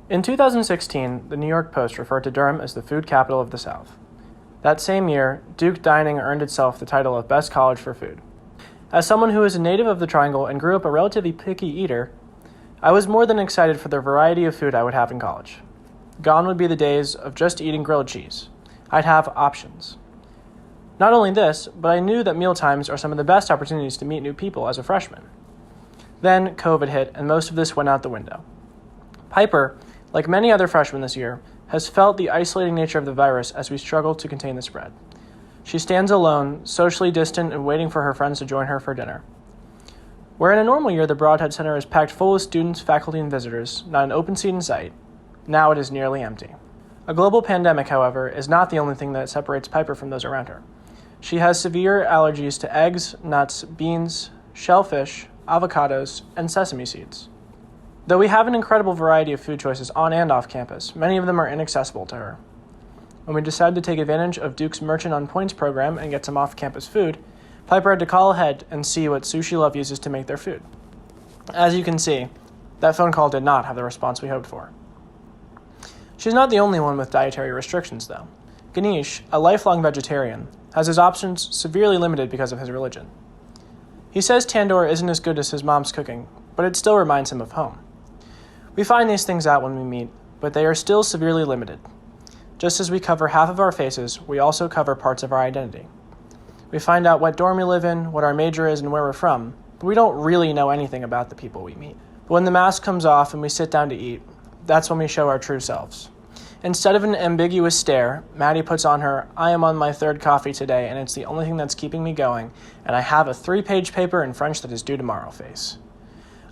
In 2016, the New York Post referred to Durham as the food capital of the South. That same year, Duke Dining earned itself the title of Best College for Food. As someone who is a native of the Triangle and grew up a relatively picky eater, I was more than excited for the variety of food I would have in college. Gone would be the days of just eating grilled cheese. I'd have options. Not only this, but I knew that mealtimes are some of the best opportunities to meet new people as a freshman. Then COVID hit, and most of this went out the window. Piper, like many other freshmen this year, has felt the isolating nature of the virus as we struggle to contain the spread. She stands alone, socially distant, and waiting for her friends to join her for dinner. Where in a normal year the Broadhead Center is packed full of students, faculty, and visitors, not an open seat in sight, now it is nearly empty. A global pandemic, however, is not the only thing that separates Piper from those around her. She has severe allergies to eggs, nuts, beans, shellfish, avocados, and sesame seeds. Though we have an incredible variety of food choices on and off campus, many of them are inaccessible to her. When we decided to take advantage of Duke's Merchant on Points program and get some off-campus food, Piper had to call ahead and see what Sushi Love uses to make their food. As you can see, that phone call did not have the response we hoped for. She's not the only one with dietary restrictions, though. Ganesh, a lifelong vegetarian, has his options severely limited because of his religion. He says tandoor isn't as good as his mom's cooking, but it still reminds him of home. We find these things out when we meet, but they are still severely limited. Just as we cover half of our faces, we also cover parts of our identity. We find out what dorm we live in, what our major is, and where we're from, but we don't really know anything about the people we meet. But when the mask comes off and we sit down to eat, that's when we show our true selves. Instead of an ambiguous stare, Maddie puts on her, "I am on my third coffee today, and it's the only thing that's keeping me going, and I have a 3-page paper in French that is due tomorrow" face.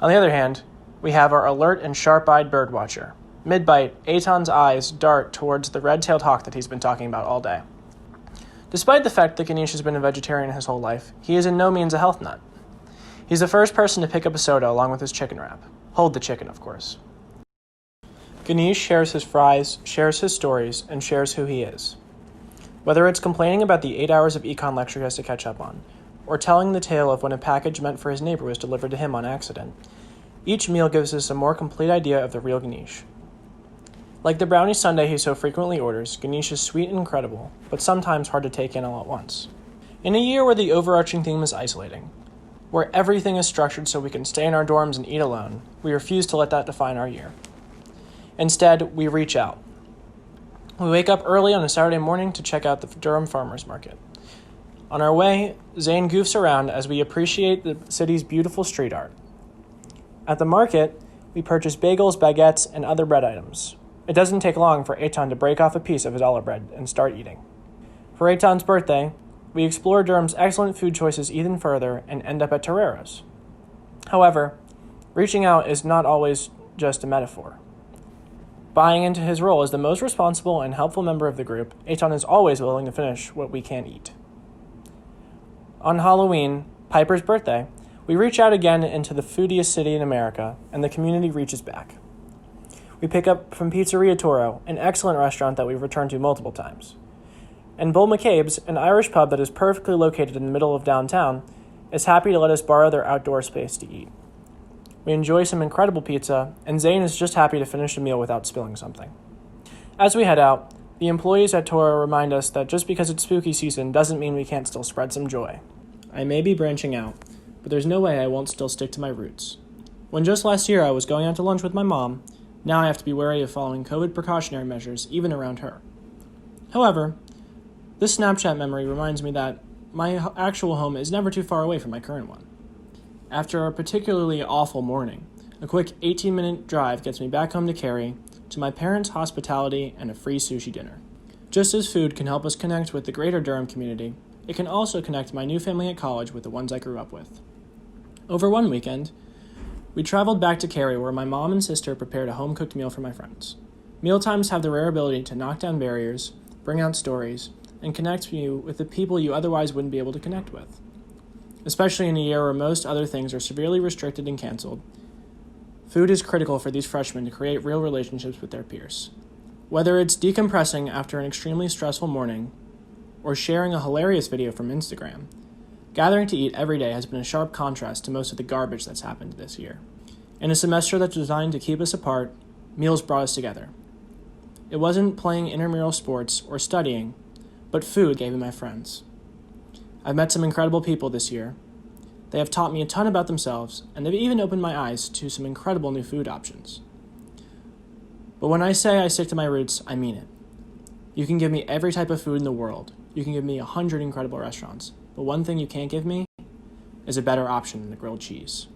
On the other hand, we have our alert and sharp-eyed birdwatcher. Mid-bite, Eitan's eyes dart towards the red-tailed hawk that he's been talking about all day. Despite the fact that Ganesh has been a vegetarian his whole life, he is in no means a health nut. He's the first person to pick up a soda along with his chicken wrap. Hold the chicken, of course. Ganesh shares his fries, shares his stories, and shares who he is. Whether it's complaining about the 8 hours of econ lecture he has to catch up on, or telling the tale of when a package meant for his neighbor was delivered to him on accident, each meal gives us a more complete idea of the real Ganesh. Like the brownie sundae he so frequently orders, Ganesh is sweet and incredible, but sometimes hard to take in all at once. In a year where the overarching theme is isolating, where everything is structured so we can stay in our dorms and eat alone, we refuse to let that define our year. Instead, we reach out. We wake up early on a Saturday morning to check out the Durham Farmers Market. On our way, Zane goofs around as we appreciate the city's beautiful street art. At the market, we purchase bagels, baguettes, and other bread items. It doesn't take long for Eitan to break off a piece of his olive bread and start eating. For Eitan's birthday, we explore Durham's excellent food choices even further and end up at Torrero's. However, reaching out is not always just a metaphor. Buying into his role as the most responsible and helpful member of the group, Eitan is always willing to finish what we can't eat. On Halloween, Piper's birthday, we reach out again into the foodiest city in America, and the community reaches back. We pick up from Pizzeria Toro, an excellent restaurant that we've returned to multiple times. And Bull McCabe's, an Irish pub that is perfectly located in the middle of downtown, is happy to let us borrow their outdoor space to eat. We enjoy some incredible pizza, and Zane is just happy to finish a meal without spilling something. As we head out, the employees at Toro remind us that just because it's spooky season doesn't mean we can't still spread some joy. I may be branching out, but there's no way I won't still stick to my roots. When just last year I was going out to lunch with my mom, now I have to be wary of following COVID precautionary measures even around her. However, this Snapchat memory reminds me that my actual home is never too far away from my current one. After a particularly awful morning, a quick 18-minute drive gets me back home to Cary, to my parents' hospitality and a free sushi dinner. Just as food can help us connect with the greater Durham community, it can also connect my new family at college with the ones I grew up with. Over one weekend, we traveled back to Cary where my mom and sister prepared a home-cooked meal for my friends. Mealtimes have the rare ability to knock down barriers, bring out stories, and connect you with the people you otherwise wouldn't be able to connect with. Especially in a year where most other things are severely restricted and canceled, food is critical for these freshmen to create real relationships with their peers. Whether it's decompressing after an extremely stressful morning, or sharing a hilarious video from Instagram, gathering to eat every day has been a sharp contrast to most of the garbage that's happened this year. In a semester that's designed to keep us apart, Meals brought us together. It wasn't playing intramural sports or studying, but food gave me my friends. I've met some incredible people this year. They have taught me a ton about themselves, and they've even opened my eyes to some incredible new food options. But when I say I stick to my roots, I mean it. You can give me every type of food in the world. You can give me 100 incredible restaurants. But one thing you can't give me is a better option than the grilled cheese.